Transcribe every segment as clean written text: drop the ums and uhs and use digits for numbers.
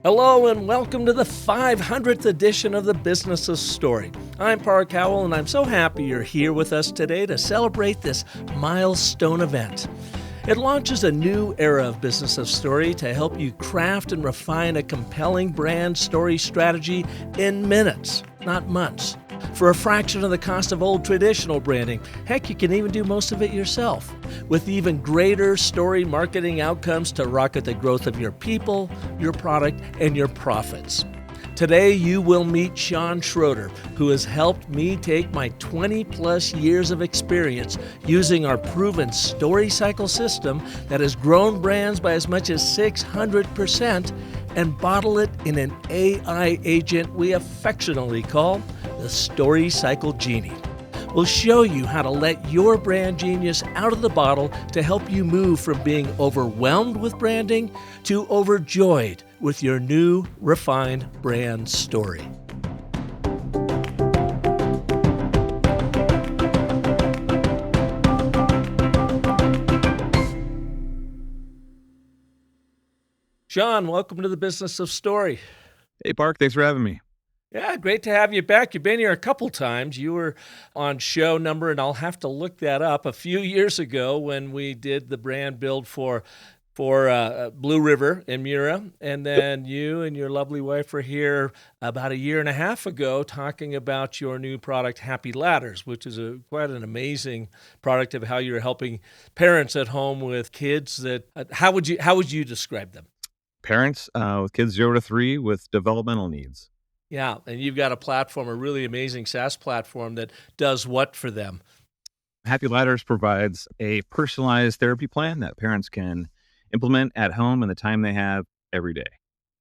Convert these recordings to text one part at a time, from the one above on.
Hello and welcome to the 500th edition of the Business of Story. I'm Park Howell and I'm so happy you're here with us today to celebrate this milestone event. It launches a new era of Business of Story to help you craft and refine a compelling brand story strategy in minutes, not months. For a fraction of the cost of old traditional branding, heck, you can even do most of it yourself, with even greater story marketing outcomes to rocket the growth of your people, your product, and your profits. Today, you will meet Schroeder, who has helped me take my 20-plus years of experience using our proven StoryCycle system that has grown brands by as much as 600% and bottle it in an AI agent we affectionately call the StoryCycle Genie. We'll show you how to let your brand genius out of the bottle to help you move from being overwhelmed with branding to overjoyed with your new, refined brand story. Sean, welcome to the Business of Story. Hey, Park. Thanks for having me. Yeah, great to have you back. You've been here a couple times. You were on show number, and I'll have to look that up, a few years ago when we did the brand build for Blue River in Mura. And then you and your lovely wife were here about a year and a half ago talking about your new product, Happy Ladders, which is quite an amazing product of how you're helping parents at home with kids that, how would you describe them? Parents with kids 0 to 3 with developmental needs. Yeah, and you've got a platform, a really amazing SaaS platform that does what for them? Happy Ladders provides a personalized therapy plan that parents can implement at home in the time they have every day.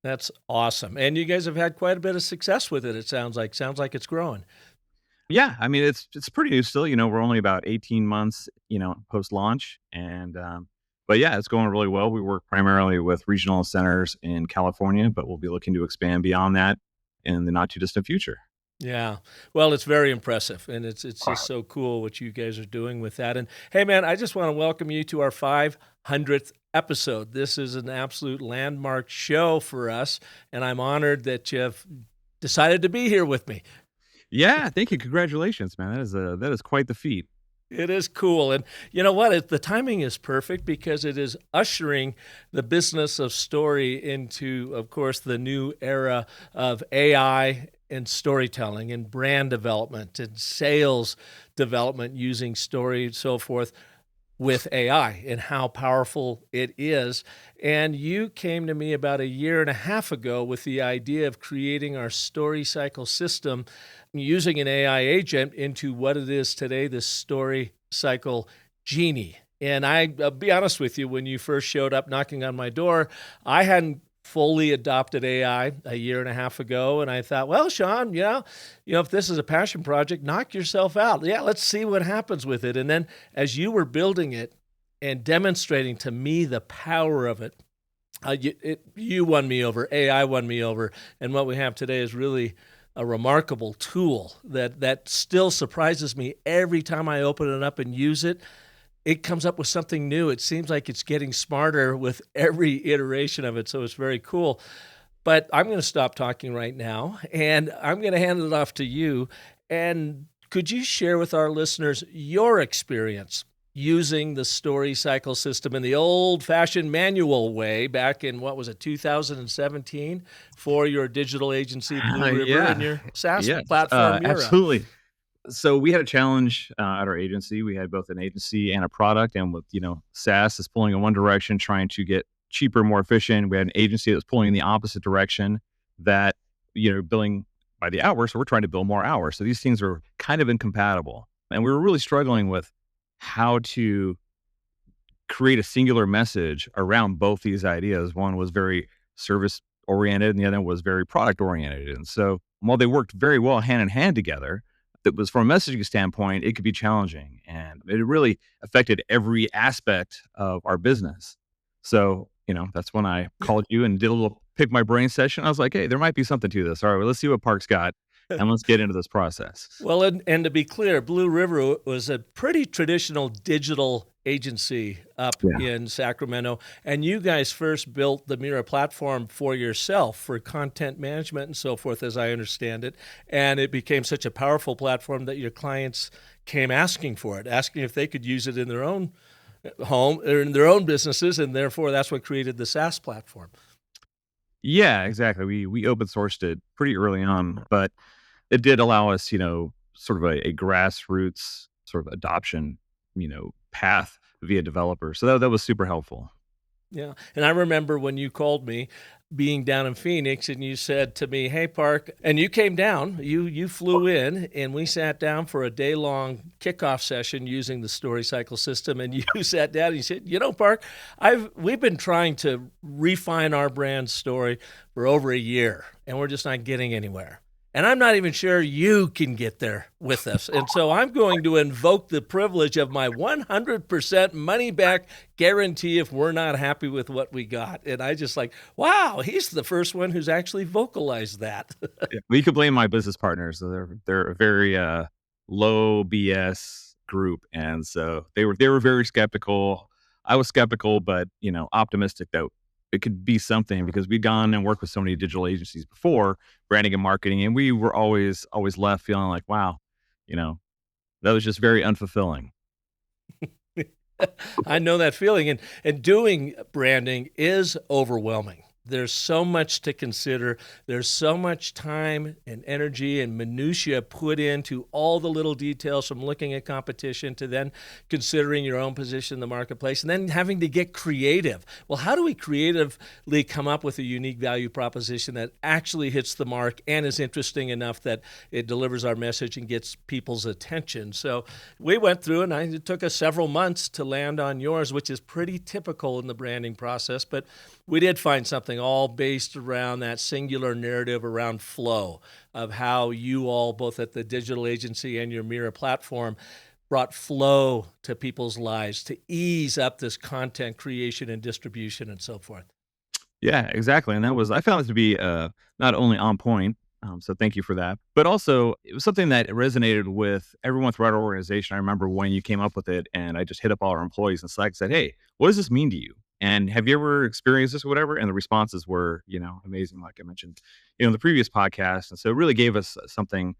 That's awesome. And you guys have had quite a bit of success with it, it sounds like. Sounds like it's growing. Yeah, I mean, it's pretty new still. We're only about 18 months, post-launch. But yeah, it's going really well. We work primarily with regional centers in California, but we'll be looking to expand beyond that in the not too distant future. Yeah. Well, it's very impressive, and it's just so cool what you guys are doing with that. And hey, man, I just want to welcome you to our 500th episode. This is an absolute landmark show for us, and I'm honored that you've decided to be here with me. Yeah, thank you. Congratulations, man. That is quite the feat. It is cool. And you know what? The timing is perfect because it is ushering the Business of Story into, of course, the new era of AI and storytelling and brand development and sales development using story and so forth with AI and how powerful it is. And you came to me about a year and a half ago with the idea of creating our StoryCycle system using an AI agent into what it is today, the StoryCycle Genie. And I'll be honest with you, when you first showed up knocking on my door, I hadn't fully adopted AI a year and a half ago. And I thought, well, Sean, if this is a passion project, knock yourself out. Yeah, let's see what happens with it. And then as you were building it and demonstrating to me the power of it, you won me over, AI won me over. And what we have today is really a remarkable tool that still surprises me every time I open it up and use it. It comes up with something new. It seems like it's getting smarter with every iteration of it, so it's very cool. But I'm going to stop talking right now, and I'm going to hand it off to you. And could you share with our listeners your experience using the StoryCycle system in the old-fashioned manual way back in, 2017 for your digital agency, Blue River, and your SaaS platform, Mira? Absolutely. So we had a challenge at our agency. We had both an agency and a product, and with SaaS is pulling in one direction, trying to get cheaper, more efficient. We had an agency that was pulling in the opposite direction, that billing by the hour. So we're trying to bill more hours. So these things are kind of incompatible, and we were really struggling with how to create a singular message around both these ideas. One was very service oriented, and the other was very product oriented. And so while they worked very well hand in hand together, that was from a messaging standpoint, it could be challenging, and it really affected every aspect of our business. So, that's when I called you and did a little pick my brain session. I was like, hey, there might be something to this. All right, well, let's see what Park's got. and let's get into this process. Well, and to be clear, Blue River was a pretty traditional digital agency up Yeah. in Sacramento, and you guys first built the Mira platform for yourself for content management and so forth, as I understand it. And it became such a powerful platform that your clients came asking for it, asking if they could use it in their own home or in their own businesses, and therefore that's what created the SaaS platform. Yeah, exactly. We open sourced it pretty early on, but it did allow us, sort of a grassroots sort of adoption, path via developers. So that was super helpful. Yeah. And I remember when you called me being down in Phoenix and you said to me, "Hey Park," and you came down, you flew in and we sat down for a day-long kickoff session using the StoryCycle system, and you sat down and you said, Park, we've been trying to refine our brand story for over a year and we're just not getting anywhere. And I'm not even sure you can get there with us. And so I'm going to invoke the privilege of my 100% money back guarantee if we're not happy with what we got. And I just like, wow, he's the first one who's actually vocalized that. Yeah. We could blame my business partners. So they're a very low BS group, and so they were very skeptical. I was skeptical, but optimistic that it could be something, because we'd gone and worked with so many digital agencies before, branding and marketing, and we were always left feeling like, wow, that was just very unfulfilling. I know that feeling. And doing branding is overwhelming. There's so much to consider. There's so much time and energy and minutia put into all the little details, from looking at competition to then considering your own position in the marketplace and then having to get creative. Well, how do we creatively come up with a unique value proposition that actually hits the mark and is interesting enough that it delivers our message and gets people's attention? So we went through, and it took us several months to land on yours, which is pretty typical in the branding process, but we did find something all based around that singular narrative around flow, of how you all, both at the digital agency and your Mira platform, brought flow to people's lives to ease up this content creation and distribution and so forth. Yeah, exactly. And I found it to be not only on point, so thank you for that, but also it was something that resonated with everyone throughout our organization. I remember when you came up with it, and I just hit up all our employees in Slack and said, "Hey, what does this mean to you? And have you ever experienced this or whatever?" And the responses were, amazing, like I mentioned, in the previous podcast. And so it really gave us something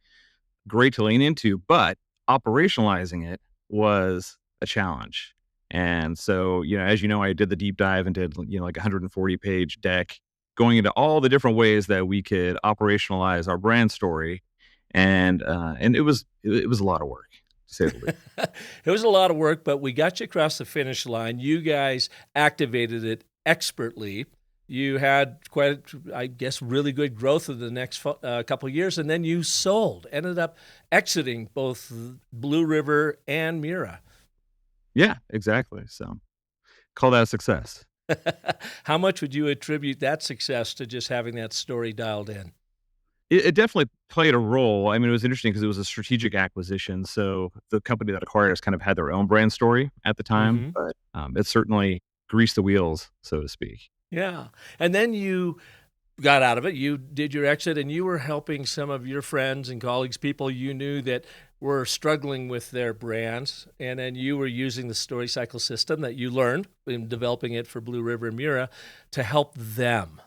great to lean into, but operationalizing it was a challenge. And so, as you know, I did the deep dive and did, like 140-page deck going into all the different ways that we could operationalize our brand story. And it was a lot of work, to say the least. It was a lot of work, but we got you across the finish line. You guys activated it expertly. You had quite, I guess, really good growth in the next couple of years, and then you ended up exiting both Blue River and Mira. Yeah, exactly. So call that a success. How much would you attribute that success to just having that story dialed in? It definitely played a role. I mean, it was interesting because it was a strategic acquisition. So the company that acquired us kind of had their own brand story at the time, but it certainly greased the wheels, so to speak. Yeah. And then you got out of it. You did your exit, and you were helping some of your friends and colleagues, people you knew that were struggling with their brands. And then you were using the StoryCycle system that you learned in developing it for Blue River and Mira to help them.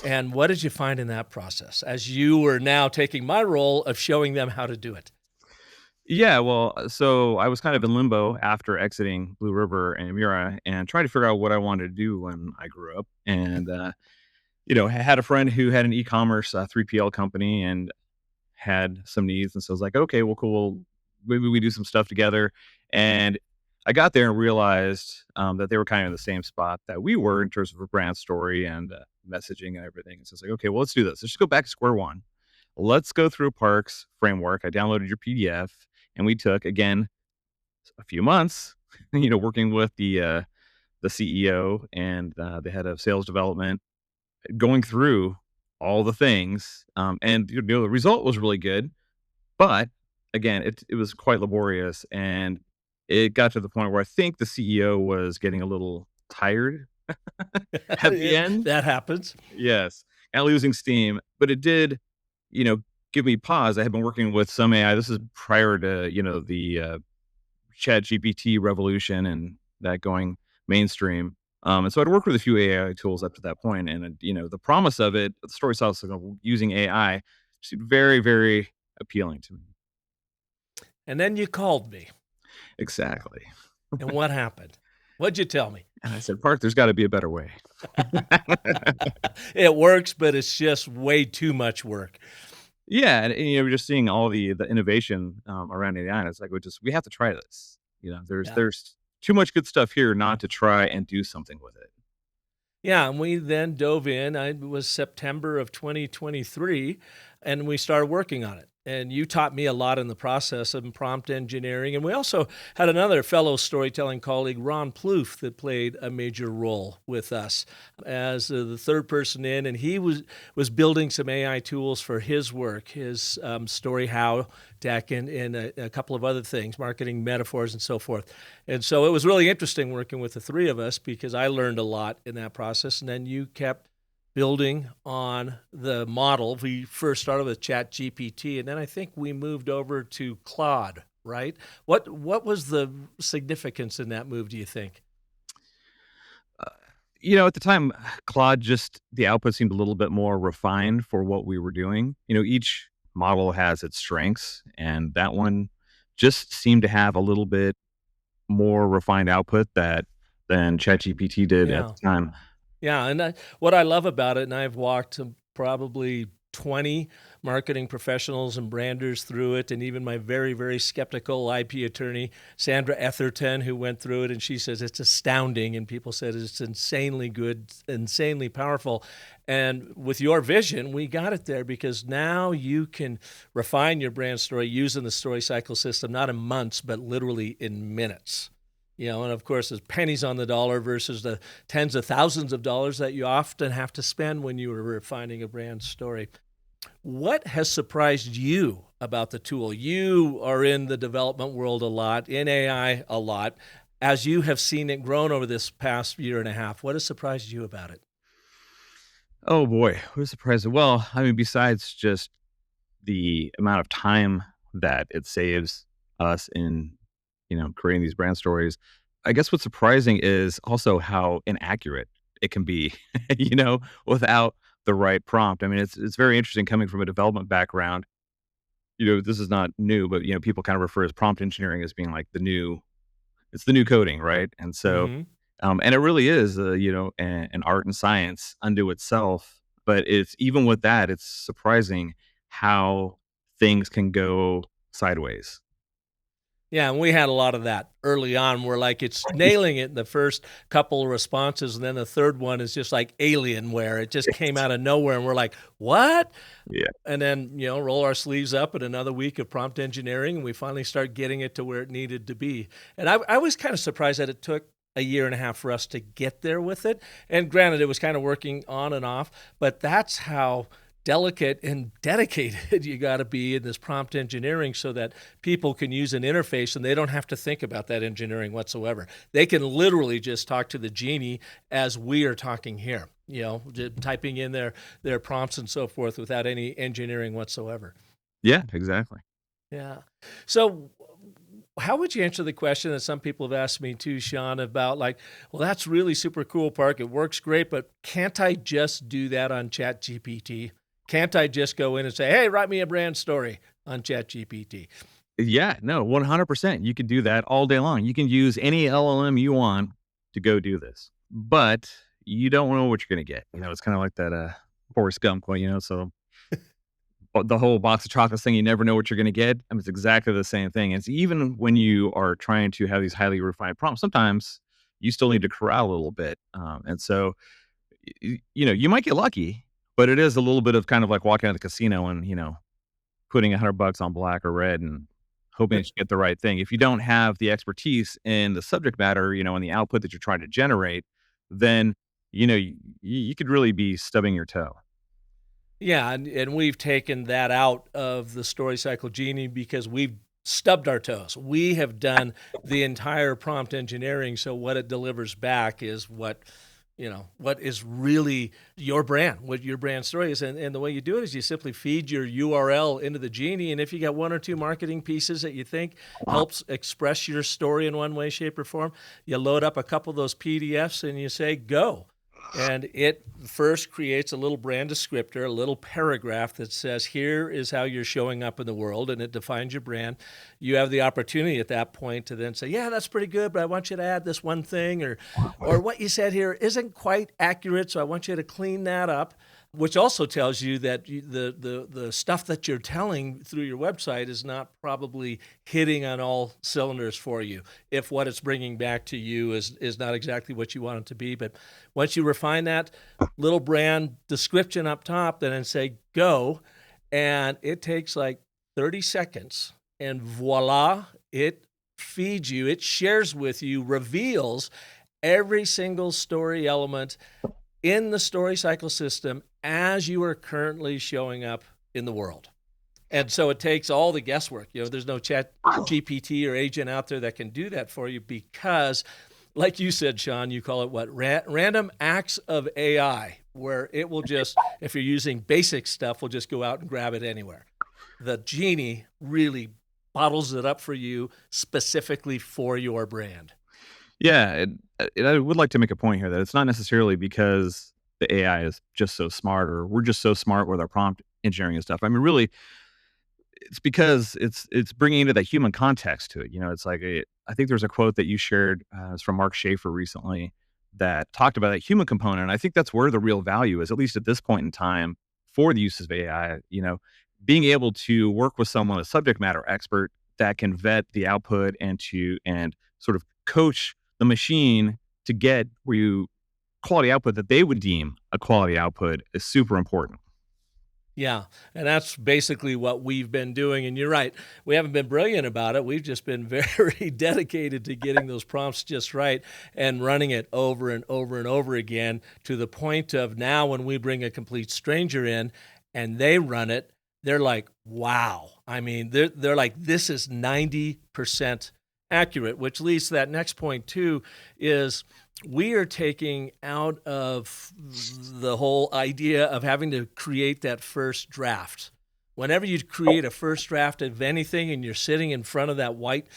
And what did you find in that process as you were now taking my role of showing them how to do it? Yeah, well, so I was kind of in limbo after exiting Blue River and Mira and trying to figure out what I wanted to do when I grew up. And, I had a friend who had an e-commerce 3PL company and had some needs. And so I was like, okay, well, cool. Maybe we do some stuff together. And I got there and realized that they were kind of in the same spot that we were in terms of a brand story and messaging and everything. And so I was like, okay, well, let's do this. Let's just go back to square one. Let's go through Park's framework. I downloaded your PDF, and we took, again, a few months, working with the CEO and the head of sales development, going through all the things. And the result was really good. But again, it was quite laborious, and it got to the point where I think the CEO was getting a little tired at the end. That happens. Yes, and losing steam. But it did, give me pause. I had been working with some AI. This is prior to, the Chat GPT revolution and that going mainstream. And so I'd worked with a few AI tools up to that point, and the promise of it, the story cycle using AI, seemed very, very appealing to me. And then you called me. Exactly. And what happened? What'd you tell me? And I said, Park, there's got to be a better way. It works, but it's just way too much work. Yeah, and we're just seeing all the innovation around AI, and it's like we have to try this. There's Yeah. there's too much good stuff here not to try and do something with it. Yeah, and we then dove in. It was September of 2023, and we started working on it. And you taught me a lot in the process of prompt engineering. And we also had another fellow storytelling colleague, Ron Plouffe, that played a major role with us as the third person in. And he was building some AI tools for his work, his story how deck, and a couple of other things, marketing metaphors and so forth. And so it was really interesting working with the three of us because I learned a lot in that process. And then you kept building on the model. We first started with Chat GPT, and then I think we moved over to Claude, right? What was the significance in that move, do you think? At the time, Claude, just the output seemed a little bit more refined for what we were doing. Each model has its strengths, and that one just seemed to have a little bit more refined output than ChatGPT did at Yeah. the time. Yeah, and what I love about it, and I've walked probably 20 marketing professionals and branders through it, and even my very, very skeptical IP attorney, Sandra Etherton, who went through it, and she says it's astounding, and people said it's insanely good, insanely powerful. And with your vision, we got it there because now you can refine your brand story using the story cycle system, not in months, but literally in minutes. And of course, there's pennies on the dollar versus the tens of thousands of dollars that you often have to spend when you are refining a brand story. What has surprised you about the tool? You are in the development world a lot, in AI a lot. As you have seen it grown over this past year and a half, what has surprised you about it? Oh boy, what a surprise! Well, I mean, besides just the amount of time that it saves us in, creating these brand stories, I guess what's surprising is also how inaccurate it can be, without the right prompt. I mean, it's very interesting coming from a development background. This is not new, but people kind of refer as prompt engineering as being like it's the new coding, right? And so, Mm-hmm. and it really is, an art and science unto itself. But it's even with that, it's surprising how things can go sideways. Yeah, and we had a lot of that early on where like it's nailing it in the first couple of responses, and then the third one is just like alien where it just came out of nowhere and we're like, what? Yeah. And then, roll our sleeves up in another week of prompt engineering and we finally start getting it to where it needed to be. And I was kind of surprised that it took a year and a half for us to get there with it. And granted, it was kind of working on and off, but that's how delicate and dedicated you got to be in this prompt engineering so that people can use an interface and they don't have to think about that engineering whatsoever. They can literally just talk to the genie as we are talking here, just typing in their prompts and so forth without any engineering whatsoever. Yeah, exactly. Yeah. So how would you answer the question that some people have asked me too, Sean, about like, well, that's really super cool, Park. It works great, but can't I just do that on ChatGPT? Can't I just go in and say, hey, write me a brand story on ChatGPT? Yeah, no, 100%. You could do that all day long. You can use any LLM you want to go do this, but you don't know what you're going to get. It's kind of like that Forrest Gump quote, so the whole box of chocolates thing, you never know what you're going to get. I mean, it's exactly the same thing. It's even when you are trying to have these highly refined prompts, sometimes you still need to corral a little bit. And so, you might get lucky, but it is a little bit of kind of like walking out of the casino and, putting $100 on black or red and hoping that you get the right thing. If you don't have the expertise in the subject matter, and the output that you're trying to generate, then, you could really be stubbing your toe. Yeah, and we've taken that out of the StoryCycle Genie because we've stubbed our toes. We have done the entire prompt engineering, so what it delivers back is what what is really your brand, what your brand story is. And the way you do it is you simply feed your URL into the Genie. And if you got one or two marketing pieces that you think helps express your story in one way, shape, or form, you load up a couple of those PDFs and you say, go. And it first creates a little brand descriptor, a little paragraph that says, here is how you're showing up in the world, and it defines your brand. You have the opportunity at that point to then say, yeah, that's pretty good, but I want you to add this one thing, or what you said here isn't quite accurate, so I want you to clean that up, which also tells you that the stuff that you're telling through your website is not probably hitting on all cylinders for you, if what it's bringing back to you is not exactly what you want it to be. But once you refine that little brand description up top, then say go, and it takes like 30 seconds, and voila, it feeds you, it shares with you, reveals every single story element in the StoryCycle system as you are currently showing up in the world. And so it takes all the guesswork. There's no chat GPT or agent out there that can do that for you because, like you said, Sean, you call it what? Random acts of AI, where it will just, if you're using basic stuff, will just go out and grab it anywhere. The Genie really bottles it up for you specifically for your brand. Yeah, I would like to make a point here that it's not necessarily because the AI is just so smart or we're just so smart with our prompt engineering and stuff. I mean, really, it's because it's bringing into that human context to it. It's like I think there's a quote that you shared, it's from Mark Schaefer recently, that talked about that human component. And I think that's where the real value is, at least at this point in time, for the uses of AI. Being able to work with someone, a subject matter expert, that can vet the output and sort of coach the machine to get quality output that they would deem a quality output is super important. Yeah, and that's basically what we've been doing. And you're right, we haven't been brilliant about it. We've just been very dedicated to getting those prompts just right and running it over and over and over again, to the point of now when we bring a complete stranger in and they run it, they're like, wow. I mean, they're like, this is 90% accurate, which leads to that next point too, is we are taking out of the whole idea of having to create that first draft. Whenever you create a first draft of anything and you're sitting in front of that white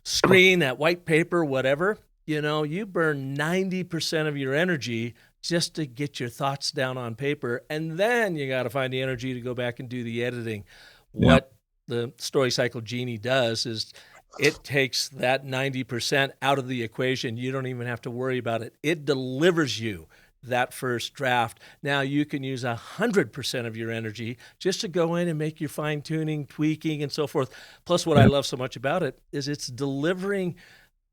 screen, that white paper, whatever, you burn 90% of your energy just to get your thoughts down on paper. And then you got to find the energy to go back and do the editing. Yeah. What the StoryCycle Genie does is it takes that 90% out of the equation. You don't even have to worry about it. It delivers you that first draft. Now you can use 100% of your energy just to go in and make your fine tuning, tweaking, and so forth. Plus, what I love so much about it is it's delivering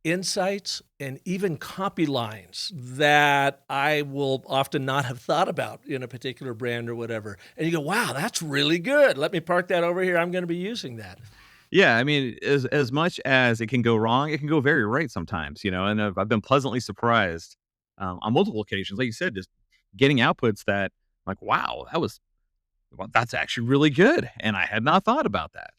insights and even copy lines that I will often not have thought about in a particular brand or whatever. And you go, wow, that's really good. Let me park that over here. I'm going to be using that. Yeah, I mean, as much as it can go wrong, it can go very right sometimes, and I've been pleasantly surprised on multiple occasions, like you said, just getting outputs that, like, wow, that's actually really good, and I had not thought about that.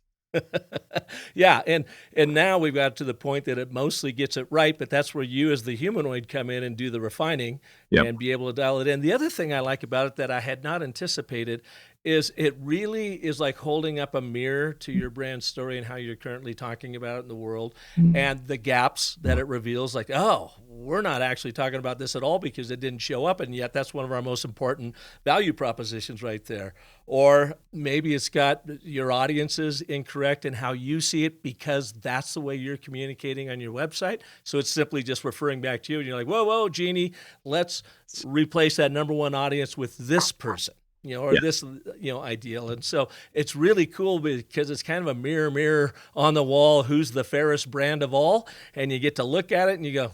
Yeah, and now we've got to the point that it mostly gets it right, but that's where you as the humanoid come in and do the refining. Yep. And be able to dial it in. The other thing I like about it that I had not anticipated is it really is like holding up a mirror to your brand story and how you're currently talking about it in the world, and the gaps that it reveals, like, oh, we're not actually talking about this at all because it didn't show up, and yet that's one of our most important value propositions right there. Or maybe it's got your audiences incorrect in how you see it because that's the way you're communicating on your website. So it's simply just referring back to you, and you're like, whoa, Genie, let's replace that number one audience with this person. This, ideal. And so it's really cool because it's kind of a mirror on the wall. Who's the fairest brand of all? And you get to look at it and you go,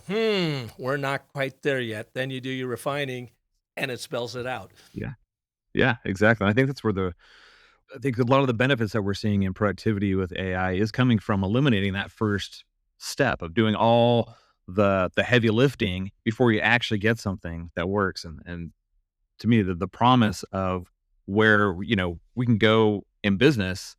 we're not quite there yet. Then you do your refining and it spells it out. Yeah, exactly. I think that's where I think a lot of the benefits that we're seeing in productivity with AI is coming from eliminating that first step of doing all the heavy lifting before you actually get something that works. And to me, the promise of where, we can go in business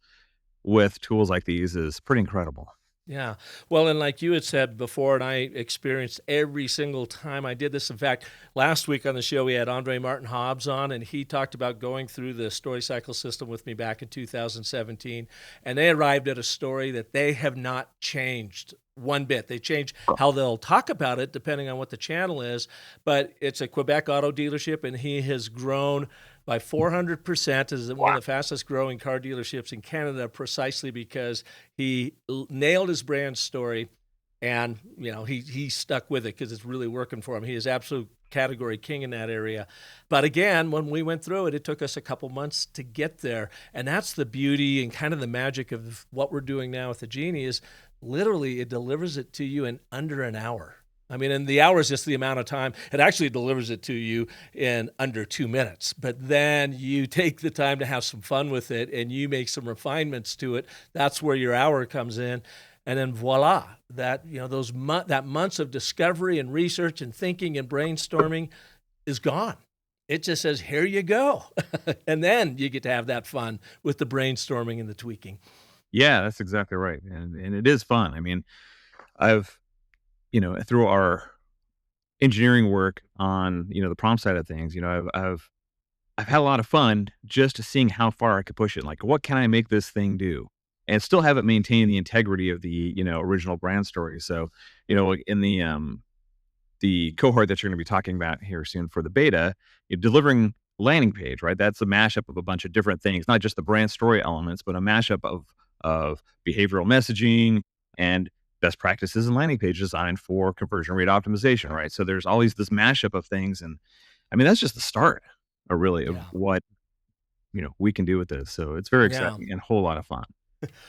with tools like these is pretty incredible. Yeah. Well, and like you had said before, and I experienced every single time I did this. In fact, last week on the show, we had Andre Martin Hobbs on, and he talked about going through the story cycle system with me back in 2017. And they arrived at a story that they have not changed one bit. They change how they'll talk about it depending on what the channel is. But it's a Quebec auto dealership, and he has grown by 400%, is one of the fastest growing car dealerships in Canada, precisely because he nailed his brand story, and he stuck with it because it's really working for him. He is absolute category king in that area. But again, when we went through it, it took us a couple months to get there. And that's the beauty and kind of the magic of what we're doing now with the Genie is literally it delivers it to you in under an hour. I mean, and the hour is just the amount of time. It actually delivers it to you in under 2 minutes. But then you take the time to have some fun with it and you make some refinements to it. That's where your hour comes in. And then voila, that that months of discovery and research and thinking and brainstorming is gone. It just says, here you go. And then you get to have that fun with the brainstorming and the tweaking. Yeah, that's exactly right. And it is fun. I mean, I've, through our engineering work on, the prompt side of things, I've had a lot of fun just seeing how far I could push it. Like, what can I make this thing do? And still have it maintain the integrity of the, original brand story. So, in the cohort that you're going to be talking about here soon for the beta, you're delivering landing page, right? That's a mashup of a bunch of different things, not just the brand story elements, but a mashup of behavioral messaging and best practices and landing page design for conversion rate optimization, right? So there's always this mashup of things. And I mean, that's just the start of what, we can do with this. So it's very exciting and a whole lot of fun.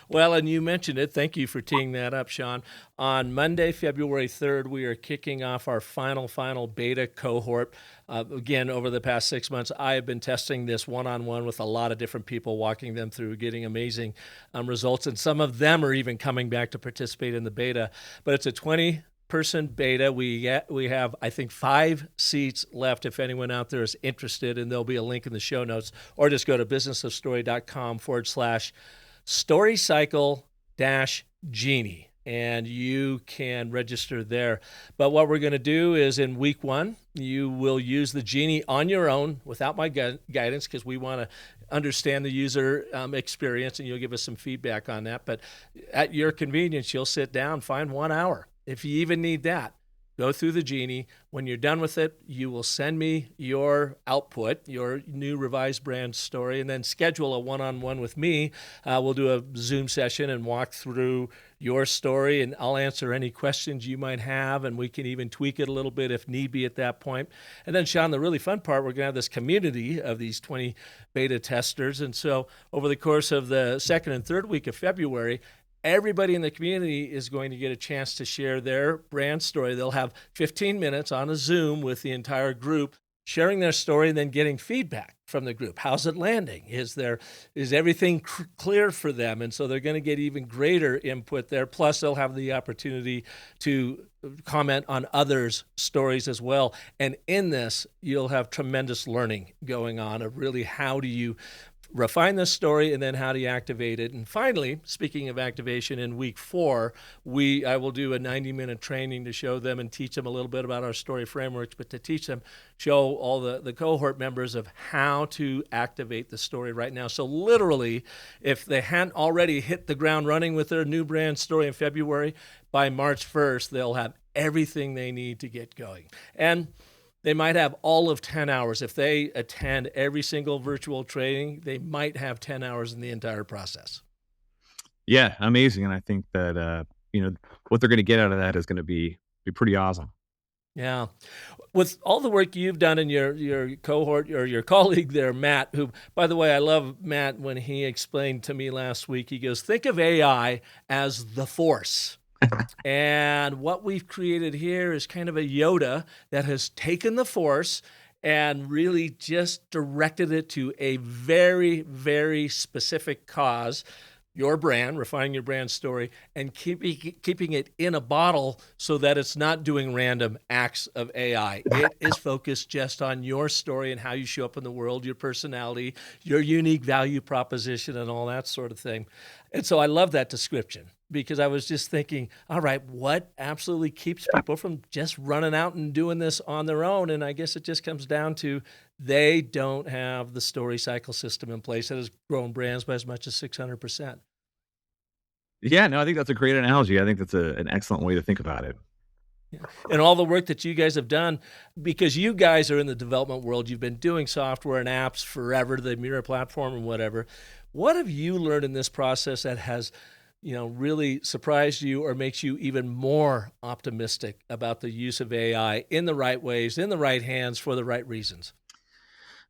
Well, and you mentioned it. Thank you for teeing that up, Sean. On Monday, February 3rd, we are kicking off our final beta cohort. Again, over the past 6 months, I have been testing this one-on-one with a lot of different people, walking them through, getting amazing results. And some of them are even coming back to participate in the beta. But it's a 20-person beta. We have, I think, 5 seats left if anyone out there is interested, and there'll be a link in the show notes, or just go to businessofstory.com/StoryCycle-Genie, and you can register there. But what we're going to do is in week 1, you will use the Genie on your own without my guidance, because we want to understand the user experience, and you'll give us some feedback on that. But at your convenience, you'll sit down, find 1 hour. If you even need that, go through the Genie. When you're done with it, you will send me your output, your new revised brand story, and then schedule a one-on-one with me. We'll do a Zoom session and walk through your story, and I'll answer any questions you might have, and we can even tweak it a little bit if need be at that point. And then, Sean, the really fun part, we're going to have this community of these 20 beta testers. And so over the course of the 2nd and 3rd week of February, everybody in the community is going to get a chance to share their brand story. They'll have 15 minutes on a Zoom with the entire group, sharing their story and then getting feedback from the group. How's it landing? Is everything clear for them? And so they're going to get even greater input there. Plus, they'll have the opportunity to comment on others' stories as well. And in this, you'll have tremendous learning going on of really how do you refine this story, and then how do you activate it. And finally, speaking of activation, in week 4, I will do a 90-minute training to show them and teach them a little bit about our story frameworks, but to teach them, show all the cohort members of how to activate the story right now. So literally, if they hadn't already hit the ground running with their new brand story in February, by March 1st, they'll have everything they need to get going. And they might have all of 10 hours. If they attend every single virtual training, they might have 10 hours in the entire process. Yeah, amazing. And I think that, what they're going to get out of that is going to be pretty awesome. Yeah. With all the work you've done in your cohort, or your colleague there, Matt, who, by the way, I love Matt when he explained to me last week, he goes, think of AI as the force. And what we've created here is kind of a Yoda that has taken the force and really just directed it to a very, very specific cause, your brand, refining your brand story, and keeping it in a bottle so that it's not doing random acts of AI. It is focused just on your story and how you show up in the world, your personality, your unique value proposition, and all that sort of thing. And so I love that description because I was just thinking, all right, what absolutely keeps people from just running out and doing this on their own? And I guess it just comes down to they don't have the story cycle system in place that has grown brands by as much as 600%. Yeah, no, I think that's a great analogy. I think that's an excellent way to think about it. Yeah. And all the work that you guys have done, because you guys are in the development world, you've been doing software and apps forever, the Mira platform and whatever. What have you learned in this process that has, really surprised you or makes you even more optimistic about the use of AI in the right ways, in the right hands, for the right reasons?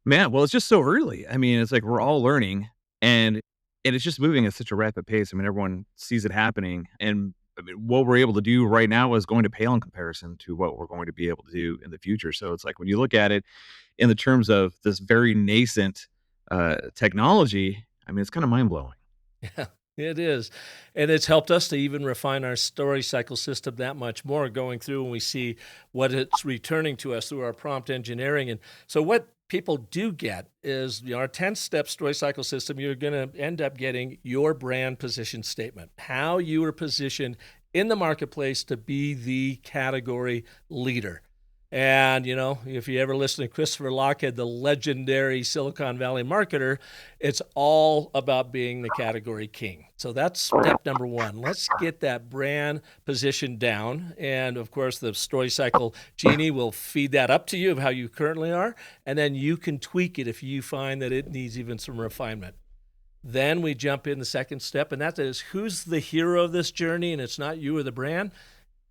Man, well, it's just so early. I mean, it's like we're all learning and it's just moving at such a rapid pace. I mean, everyone sees it happening. And I mean, what we're able to do right now is going to pale in comparison to what we're going to be able to do in the future. So it's like when you look at it in the terms of this very nascent technology, I mean, it's kind of mind blowing. Yeah, it is. And it's helped us to even refine our story cycle system that much more going through when we see what it's returning to us through our prompt engineering. And so what people do get is our 10-step story cycle system, you're going to end up getting your brand position statement, how you are positioned in the marketplace to be the category leader. And, if you ever listen to Christopher Lochhead, the legendary Silicon Valley marketer, it's all about being the category king. So that's step number one. Let's get that brand position down. And of course, the StoryCycle Genie will feed that up to you of how you currently are. And then you can tweak it if you find that it needs even some refinement. Then we jump in the second step, and that is who's the hero of this journey? And it's not you or the brand.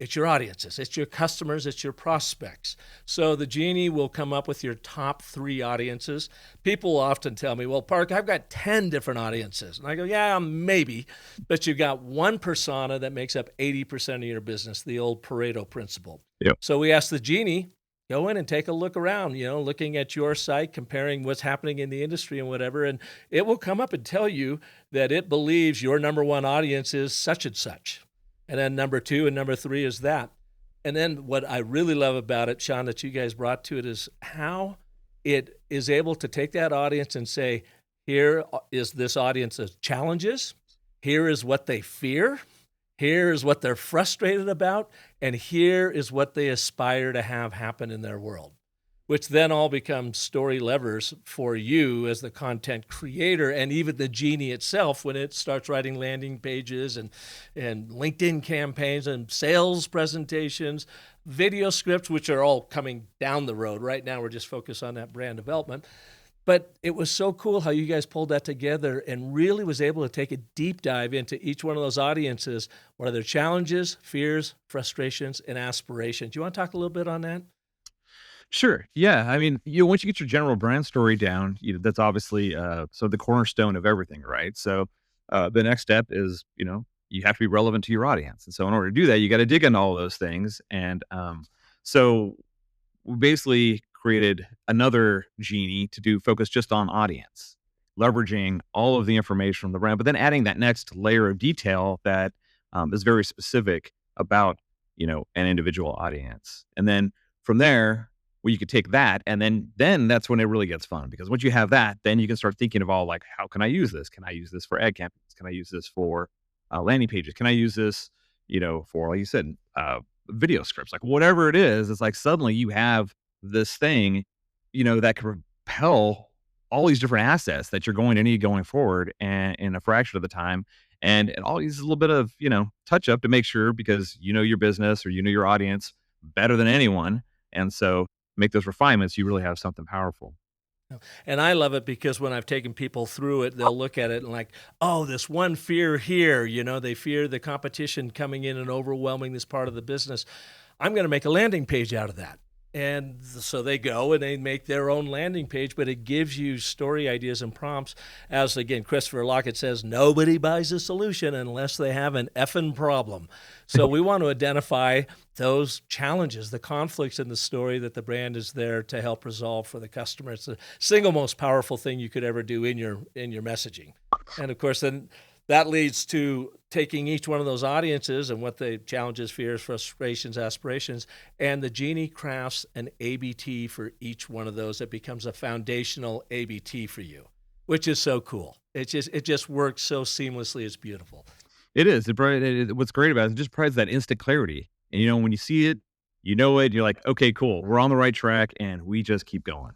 It's your audiences, it's your customers, it's your prospects. So the Genie will come up with your top 3 audiences. People often tell me, well, Park, I've got 10 different audiences. And I go, yeah, maybe, but you've got one persona that makes up 80% of your business, the old Pareto principle. Yep. So we ask the Genie, go in and take a look around, looking at your site, comparing what's happening in the industry and whatever, and it will come up and tell you that it believes your number 1 audience is such and such. And then number 2 and number 3 is that. And then what I really love about it, Sean, that you guys brought to it is how it is able to take that audience and say, here is this audience's challenges. Here is what they fear. Here is what they're frustrated about. And here is what they aspire to have happen in their world, which then all become story levers for you as the content creator and even the Genie itself when it starts writing landing pages and LinkedIn campaigns and sales presentations, video scripts, which are all coming down the road. Right now, we're just focused on that brand development. But it was so cool how you guys pulled that together and really was able to take a deep dive into each one of those audiences. What are their challenges, fears, frustrations, and aspirations? Do you want to talk a little bit on that? Sure. Yeah. I mean, once you get your general brand story down, that's obviously so the cornerstone of everything, right? So the next step is, you have to be relevant to your audience. And so in order to do that, you got to dig into all those things. And so we basically created another Genie to focus just on audience, leveraging all of the information from the brand, but then adding that next layer of detail that is very specific about, an individual audience. And then from there, where you could take that, and then that's when it really gets fun, because once you have that, then you can start thinking of all like, how can I use this? Can I use this for ad campaigns? Can I use this for landing pages? Can I use this, for, like you said, video scripts? Like whatever it is, it's like suddenly you have this thing, that can propel all these different assets that you're going to need going forward, and in a fraction of the time. And it all uses a little bit of, touch up to make sure, because your business or your audience better than anyone. And so make those refinements, you really have something powerful. And I love it because when I've taken people through it, they'll look at it and like, oh, this one fear here, they fear the competition coming in and overwhelming this part of the business. I'm going to make a landing page out of that. And so they go and they make their own landing page, but it gives you story ideas and prompts. As again, Christopher Lochhead says, nobody buys a solution unless they have an effing problem. So we want to identify those challenges, the conflicts in the story that the brand is there to help resolve for the customer. It's the single most powerful thing you could ever do in your messaging. And of course, then that leads to taking each one of those audiences and what the challenges, fears, frustrations, aspirations, and the Genie crafts an ABT for each one of those that becomes a foundational ABT for you. which is so cool. It just works so seamlessly. It's beautiful. It is. What's great about it just provides that instant clarity. And, when you see it, you're like, okay, cool. We're on the right track and we just keep going.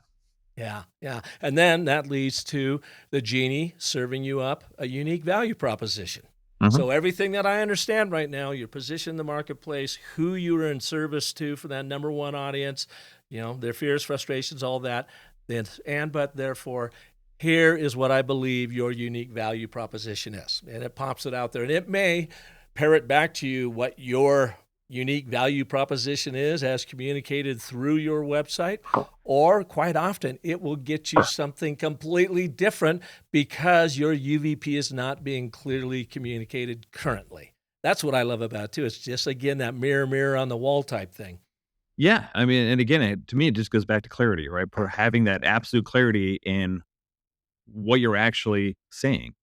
Yeah, yeah. And then that leads to the Genie serving you up a unique value proposition. So everything that I understand right now, your position in the marketplace, who you are in service to for that number one audience, their fears, frustrations, all that, but therefore, here is what I believe your unique value proposition is. And it pops it out there. And it may parrot back to you what your unique value proposition is as communicated through your website, or quite often it will get you something completely different because your UVP is not being clearly communicated currently. That's what I love about it too. It's just, again, that mirror on the wall type thing. Yeah. I mean, and again, to me, it just goes back to clarity, right? For having that absolute clarity in what you're actually saying.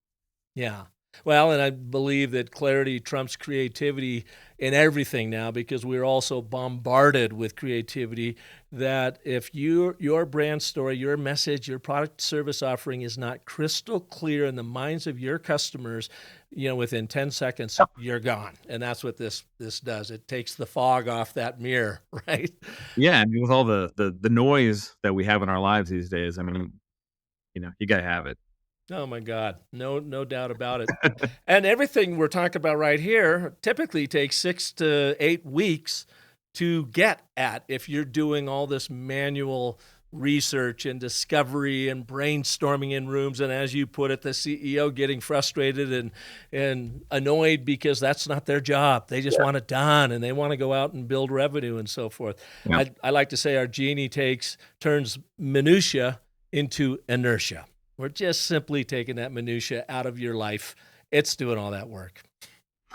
Yeah. Well, and I believe that clarity trumps creativity in everything now, because we're also bombarded with creativity, that if your brand story, your message, your product service offering is not crystal clear in the minds of your customers, within 10 seconds, you're gone. And that's what this does. It takes the fog off that mirror, right? Yeah. I mean, with all the noise that we have in our lives these days, I mean, you got to have it. Oh my God. No doubt about it. And everything we're talking about right here typically takes 6 to 8 weeks to get at if you're doing all this manual research and discovery and brainstorming in rooms. And as you put it, the CEO getting frustrated and annoyed because that's not their job. They just want it done and they want to go out and build revenue and so forth. Yeah. I like to say our Genie turns minutia into inertia. We're just simply taking that minutia out of your life. It's doing all that work.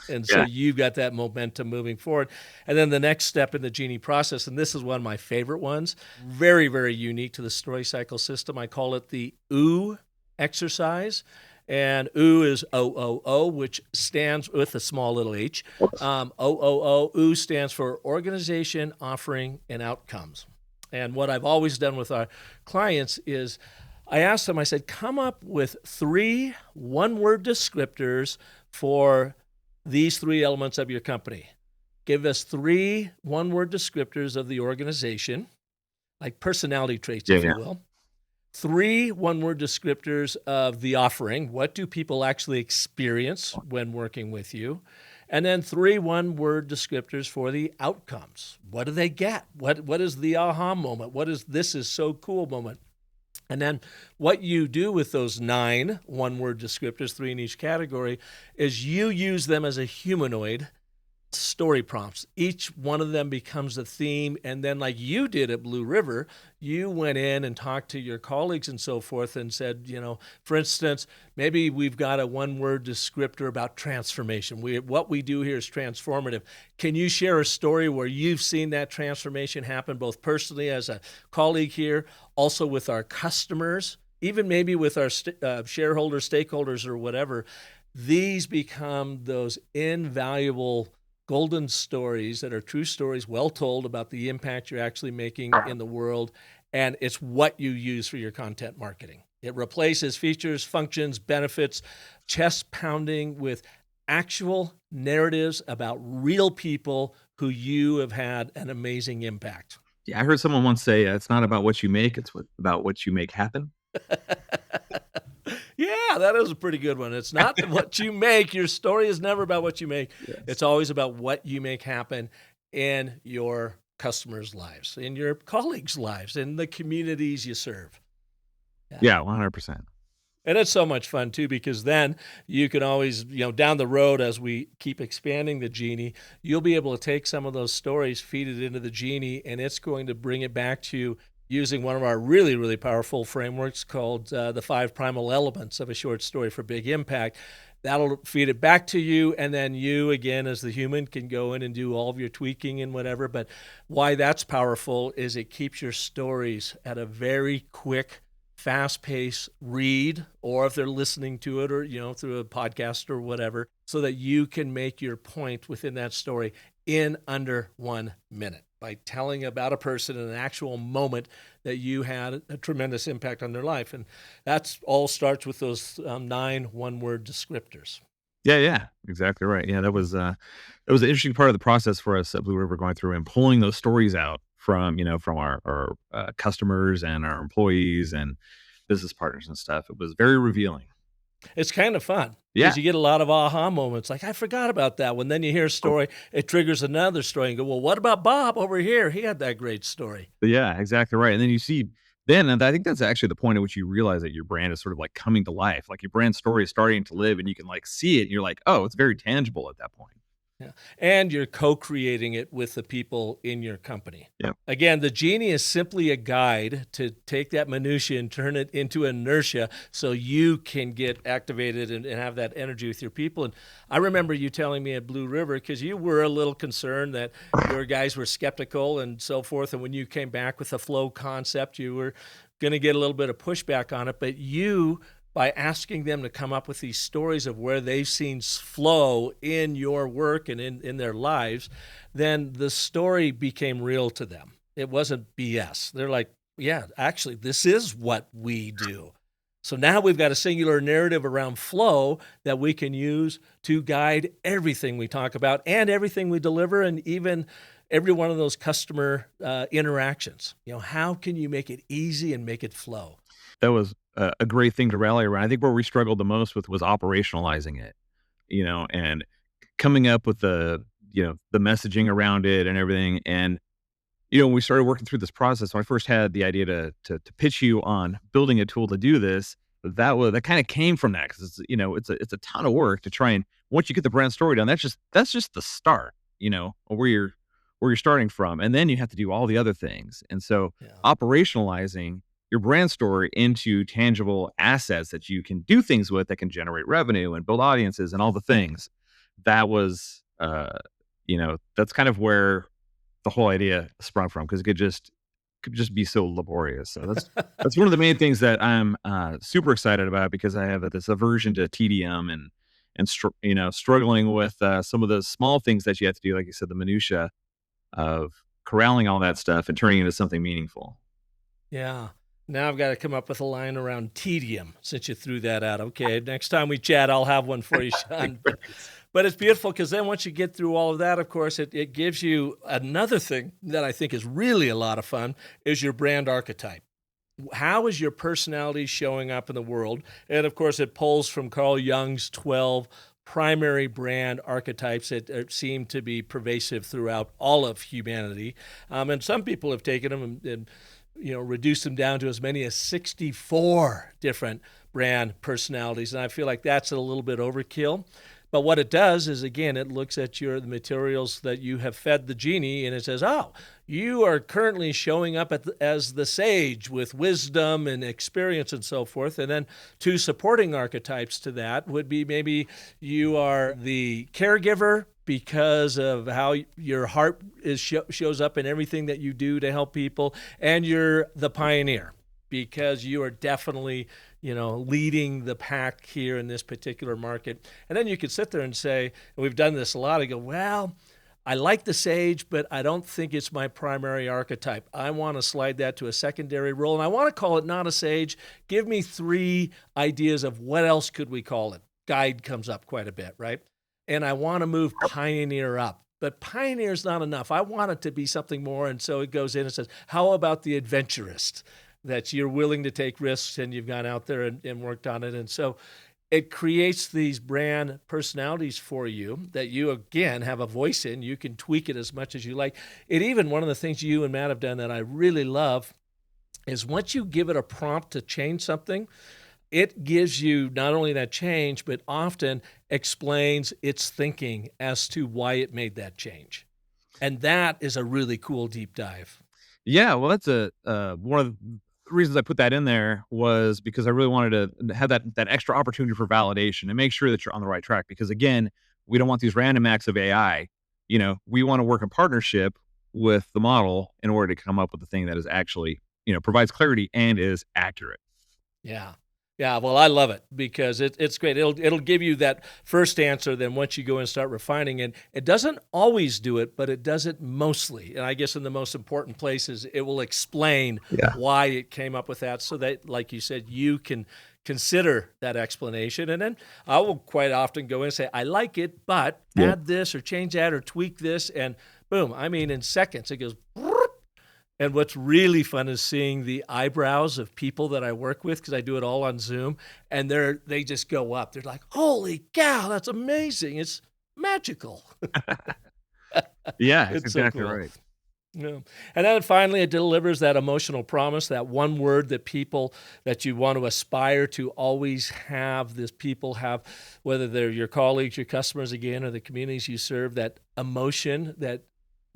And so you've got that momentum moving forward. And then the next step in the Genie process, and this is one of my favorite ones, very, very unique to the StoryCycle system. I call it the OO exercise. And OO is OOO, which stands with a small little h. OOO stands for Organization, Offering, and Outcomes. And what I've always done with our clients is I asked them, I said, come up with 3 one-word descriptors for these 3 elements of your company. Give us 3 one-word descriptors of the organization, like personality traits, if you will. 3 one-word descriptors of the offering. What do people actually experience when working with you? And then 3 one-word descriptors for the outcomes. What do they get? What is the aha moment? What is this is so cool moment? And then what you do with those 9 one-word descriptors, 3 in each category, is you use them as a humanoid story prompts. Each one of them becomes a theme. And then like you did at Blue River, you went in and talked to your colleagues and so forth and said, for instance, maybe we've got a one-word descriptor about transformation. What we do here is transformative. Can you share a story where you've seen that transformation happen, both personally as a colleague here, also with our customers, even maybe with our shareholders, stakeholders, or whatever? These become those invaluable golden stories that are true stories, well told, about the impact you're actually making in the world. And it's what you use for your content marketing. It replaces features, functions, benefits, chest pounding with actual narratives about real people who you have had an amazing impact. Yeah, I heard someone once say, it's not about what you make, it's about what you make happen. Yeah, that is a pretty good one. It's not what you make. Your story is never about what you make. Yes. It's always about what you make happen in your customers' lives, in your colleagues' lives, in the communities you serve. Yeah, 100%. And it's so much fun, too, because then you can always, down the road, as we keep expanding the Genie, you'll be able to take some of those stories, feed it into the Genie, and it's going to bring it back to you using one of our really, really powerful frameworks called the 5 primal elements of a short story for big impact. That'll feed it back to you, and then you, again, as the human, can go in and do all of your tweaking and whatever. But why that's powerful is it keeps your stories at a very quick, fast-paced read, or if they're listening to it or, through a podcast or whatever, so that you can make your point within that story in under 1 minute by telling about a person in an actual moment that you had a tremendous impact on their life. And that's all starts with those 9 one-word descriptors. Yeah, yeah, exactly right. Yeah, that was an interesting part of the process for us at Blue River, going through and pulling those stories out from, from our customers and our employees and business partners and stuff. It was very revealing. It's kind of fun Yeah. because you get a lot of aha moments. Like, I forgot about that one. Then you hear a story, it triggers another story and go, well, what about Bob over here? He had that great story. Yeah, exactly right. And then you see, and I think that's actually the point at which you realize that your brand is sort of like coming to life. Like your brand story is starting to live and you can like see it and you're like, oh, it's very tangible at that point. Yeah. And you're co-creating it with the people in your company. Yeah. Again, the Genie is simply a guide to take that minutia and turn it into inertia so you can get activated and have that energy with your people. And I remember you telling me at Blue River, because you were a little concerned that your guys were skeptical and so forth. And when you came back with the flow concept, you were going to get a little bit of pushback on it. But you, by asking them to come up with these stories of where they've seen flow in your work and in their lives, then the story became real to them. It wasn't BS. They're like, yeah, actually, this is what we do. So now we've got a singular narrative around flow that we can use to guide everything we talk about and everything we deliver, and even every one of those customer interactions. How can you make it easy and make it flow? That was a great thing to rally around. I think where we struggled the most with was operationalizing it, and coming up with the messaging around it and everything. And, when we started working through this process, when I first had the idea to pitch you on building a tool to do this, that kind of came from that. Cause it's a ton of work to try. And once you get the brand story done, that's just the start, of where you're starting from. And then you have to do all the other things. And so operationalizing your brand story into tangible assets that you can do things with that can generate revenue and build audiences and all the things. That was, that's kind of where the whole idea sprung from, because it could just be so laborious. So that's one of the main things that I'm super excited about, because I have this aversion to TDM and struggling with some of the small things that you have to do, like you said, the minutia of corralling all that stuff and turning it into something meaningful. Yeah. Now I've got to come up with a line around tedium, since you threw that out. Okay, next time we chat, I'll have one for you, Sean. But it's beautiful, because then once you get through all of that, of course, it gives you another thing that I think is really a lot of fun, is your brand archetype. How is your personality showing up in the world? And of course, it pulls from Carl Jung's 12 primary brand archetypes that seem to be pervasive throughout all of humanity. And some people have taken them and reduced them down to as many as 64 different brand personalities. And I feel like that's a little bit overkill. But what it does is, again, it looks at the materials that you have fed the Genie, and it says, oh, you are currently showing up as the sage with wisdom and experience and so forth. And then 2 supporting archetypes to that would be, maybe you are the caregiver because of how your heart shows up in everything that you do to help people, and you're the pioneer because you are definitely leading the pack here in this particular market. And then you could sit there and say, and we've done this a lot, I go, well, I like the sage, but I don't think it's my primary archetype. I want to slide that to a secondary role, and I want to call it not a sage. Give me 3 ideas of what else could we call it. Guide comes up quite a bit, right? And I want to move pioneer up. But pioneer is not enough. I want it to be something more. And so it goes in and says, how about the adventurist? That you're willing to take risks and you've gone out there and worked on it. And so it creates these brand personalities for you that you, again, have a voice in. You can tweak it as much as you like. It even, one of the things you and Matt have done that I really love is, once you give it a prompt to change something, it gives you not only that change, but often explains its thinking as to why it made that change. And that is a really cool deep dive. Yeah, well, that's one of the reasons I put that in there, was because I really wanted to have that extra opportunity for validation and make sure that you're on the right track. Because again, we don't want these random acts of AI. We want to work in partnership with the model in order to come up with the thing that is actually, provides clarity and is accurate. Yeah. Yeah, well, I love it because it's great. It'll give you that first answer. Then once you go and start refining it, it doesn't always do it, but it does it mostly. And I guess in the most important places, it will explain Yeah. why it came up with that, so that, like you said, you can consider that explanation. And then I will quite often go in and say, I like it, but Yeah. add this or change that or tweak this, and boom. I mean, in seconds, it goes. And what's really fun is seeing the eyebrows of people that I work with, because I do it all on Zoom, and they just go up. They're like, "Holy cow, that's amazing! It's magical." Yeah, that's It's so exactly cool. right. Yeah. And then finally, it delivers that emotional promise, that one word that people that you want to aspire to always have, this people have, whether they're your colleagues, your customers again, or the communities you serve, that emotion that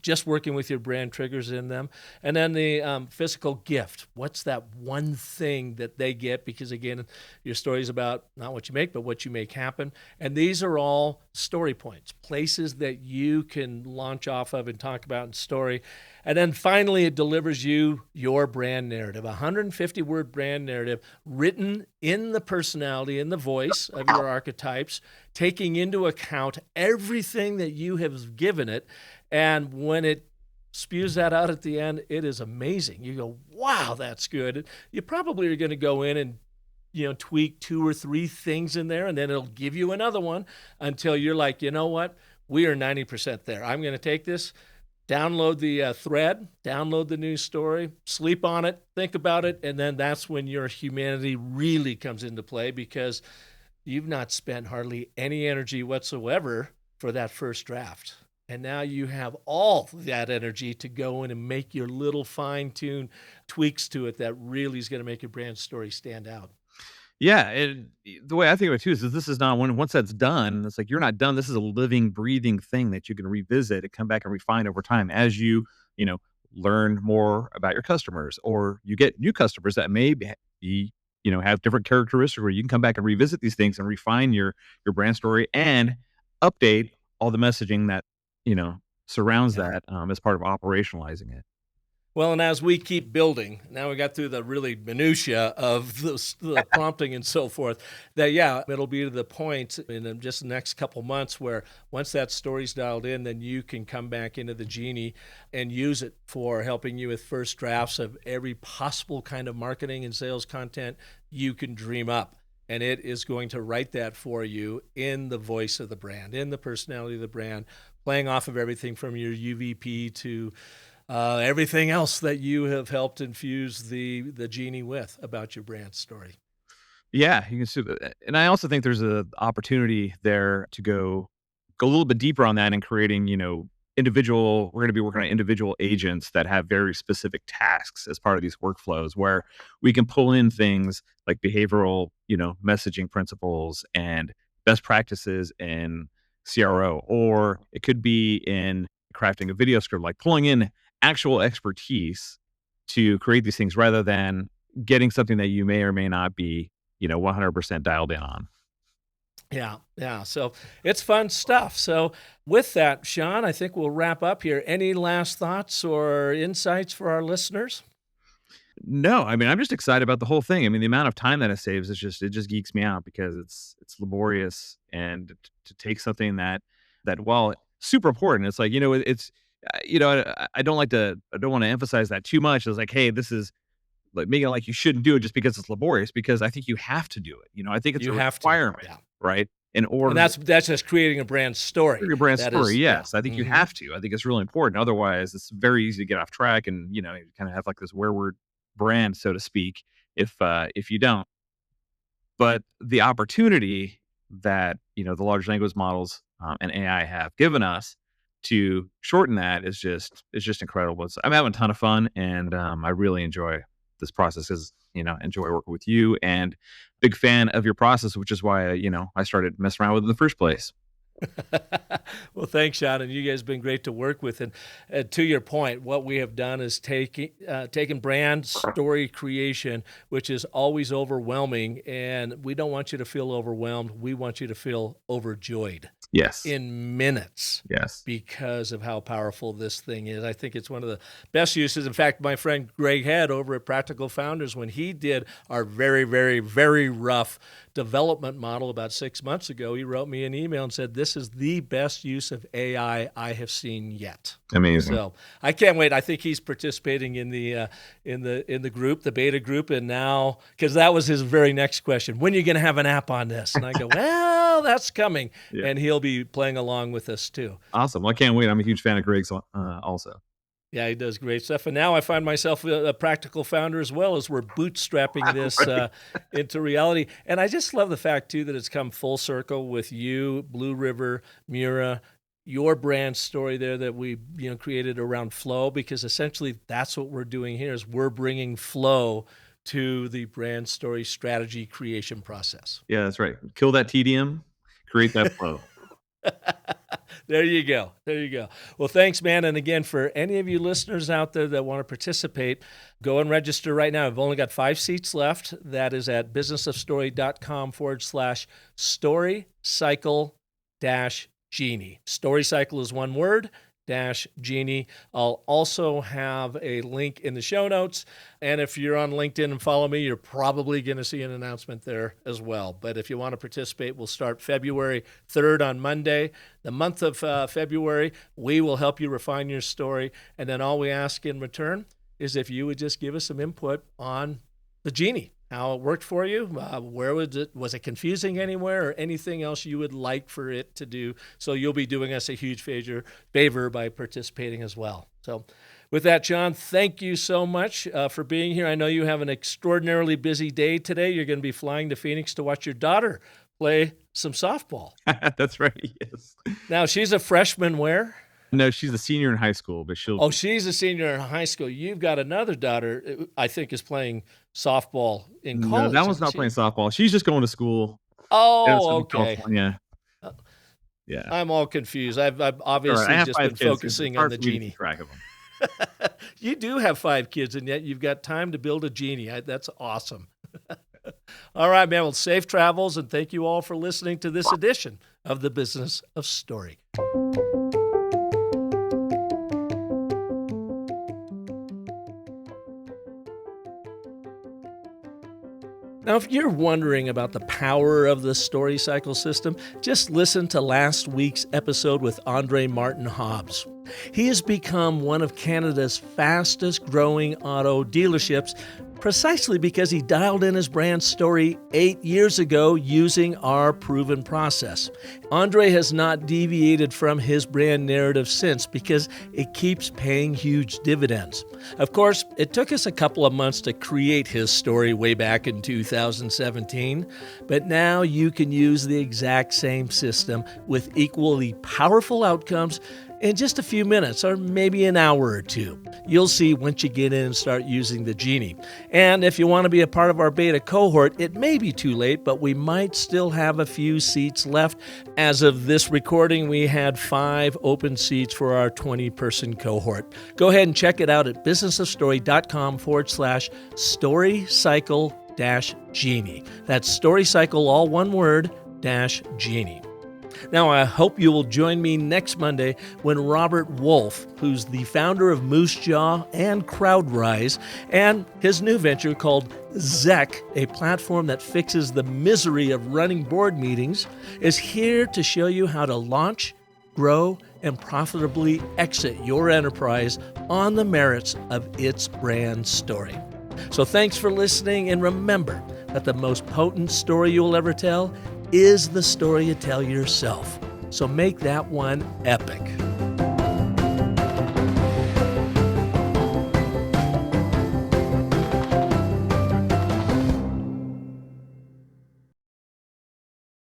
just working with your brand triggers in them. And then the physical gift. What's that one thing that they get? Because again, your story is about not what you make, but what you make happen. And these are all story points, places that you can launch off of and talk about in story. And then finally, it delivers you your brand narrative, a 150-word brand narrative written in the personality, in the voice of your archetypes, taking into account everything that you have given it. And when it spews that out at the end, it is amazing. You go, wow, that's good. You probably are going to go in and tweak 2 or 3 things in there, and then it'll give you another one until you're like, you know what? We are 90% there. I'm going to take this, download the thread, download the news story, sleep on it, think about it, and then that's when your humanity really comes into play, because you've not spent hardly any energy whatsoever for that first draft. And now you have all that energy to go in and make your little fine-tuned tweaks to it that really is going to make your brand story stand out. Yeah, the way I think of it too is this is not once that's done, it's like you're not done. This is a living, breathing thing that you can revisit and come back and refine over time as you know, learn more about your customers, or you get new customers that may be, have different characteristics where you can come back and revisit these things and refine your brand story and update all the messaging that, surrounds Yeah. that as part of operationalizing it. Well, and as we keep building, now we got through the really minutia of the prompting and so forth, that, yeah, it'll be to the point in just the next couple months where once that story's dialed in, then you can come back into the Genie and use it for helping you with first drafts of every possible kind of marketing and sales content you can dream up. And it is going to write that for you in the voice of the brand, in the personality of the brand, playing off of everything from your UVP to everything else that you have helped infuse the Genie with about your brand story. Yeah, you can see that, and I also think there's a opportunity there to go a little bit deeper on that and creating, individual. We're going to be working on individual agents that have very specific tasks as part of these workflows, where we can pull in things like behavioral, messaging principles and best practices in CRO, or it could be in crafting a video script, like pulling in actual expertise to create these things rather than getting something that you may or may not be 100% dialed in on. Yeah, yeah. So it's fun stuff. So with that, Sean, I think we'll wrap up here. Any last thoughts or insights for our listeners? No, I mean, I'm just excited about the whole thing. I mean, the amount of time that it saves it just geeks me out because it's laborious, and to take something that while super important, it's like, it's I don't want to emphasize that too much. It's like, hey, this is like making it like you shouldn't do it just because it's laborious, because I think you have to do it. I think it's You a have to. requirement, Yeah. right? In And order that's just creating a brand for story. your brand That story, is, yeah. yes. I think you have to. I think it's really important. Otherwise, it's very easy to get off track and, you kind of have like this wayward brand, so to speak, if you don't. But the opportunity that, the large language models and AI have given us to shorten that is just incredible. I'm having a ton of fun, and I really enjoy this process. Is enjoy working with you, and big fan of your process, which is why I started messing around with it in the first place. Well, thanks, Sean, and you guys have been great to work with. And to your point, what we have done is taken brand story creation, which is always overwhelming, and we don't want you to feel overwhelmed. We want you to feel overjoyed. Yes. in minutes. Yes. Because of how powerful this thing is. I think it's one of the best uses. In fact, my friend Greg Head over at Practical Founders, when he did our very, very, very rough development model about 6 months ago, he wrote me an email and said, "This is the best use of AI I have seen yet." Amazing. So I can't wait. I think he's participating in the group, the beta group, and now, because that was his very next question: when are you going to have an app on this? And I go, well, that's coming, and he'll be playing along with us too. Awesome. Well, I can't wait. I'm a huge fan of Greg's also. Yeah, he does great stuff. And now I find myself a practical founder as well, as we're bootstrapping this into reality. And I just love the fact, too, that it's come full circle with you, Blue River, Mura, your brand story there that we created around flow, because essentially that's what we're doing here is we're bringing flow to the brand story strategy creation process. Yeah, that's right. Kill that TDM, create that flow. There you go. There you go. Well, thanks, man. And again, for any of you listeners out there that want to participate, go and register right now. I've only got 5 seats left. That is at businessofstory.com/StoryCycle-Genie. StoryCycle is one word, -Genie. I'll also have a link in the show notes. And if you're on LinkedIn and follow me, you're probably going to see an announcement there as well. But if you want to participate, we'll start February 3rd on Monday. The month of February, we will help you refine your story. And then all we ask in return is if you would just give us some input on the Genie, how it worked for you, where was it confusing anywhere, or anything else you would like for it to do. So you'll be doing us a huge favor by participating as well. So with that, John, thank you so much for being here. I know you have an extraordinarily busy day today. You're going to be flying to Phoenix to watch your daughter play some softball. That's right, yes. Now, she's a freshman where? No, she's a senior in high school, but she'll... Oh, she's a senior in high school. You've got another daughter, I think, is playing softball in college. No, that one's not playing softball. She's just going to school. Oh, okay. California. Yeah. I'm all confused. I've obviously just been focusing on the Genie. Track of them. You do have 5 kids, and yet you've got time to build a Genie. That's awesome. All right, man. Well, safe travels, and thank you all for listening to this edition of The Business of Story. Now, if you're wondering about the power of the StoryCycle system, just listen to last week's episode with Andre Martin Hobbs. He has become one of Canada's fastest growing auto dealerships precisely because he dialed in his brand story 8 years ago using our proven process. Andre has not deviated from his brand narrative since because it keeps paying huge dividends. Of course, it took us a couple of months to create his story way back in 2017, but now you can use the exact same system with equally powerful outcomes in just a few minutes or maybe an hour or two. You'll see once you get in and start using the Genie. And if you want to be a part of our beta cohort, it may be too late, but we might still have a few seats left. As of this recording, we had 5 open seats for our 20-person cohort. Go ahead and check it out at businessofstory.com/StoryCycle-Genie. That's StoryCycle, all one word, -Genie. Now, I hope you will join me next Monday when Robert Wolf, who's the founder of Moose Jaw and CrowdRise, and his new venture called Zek, a platform that fixes the misery of running board meetings, is here to show you how to launch, grow, and profitably exit your enterprise on the merits of its brand story. So thanks for listening, and remember that the most potent story you'll ever tell is the story you tell yourself. So make that one epic.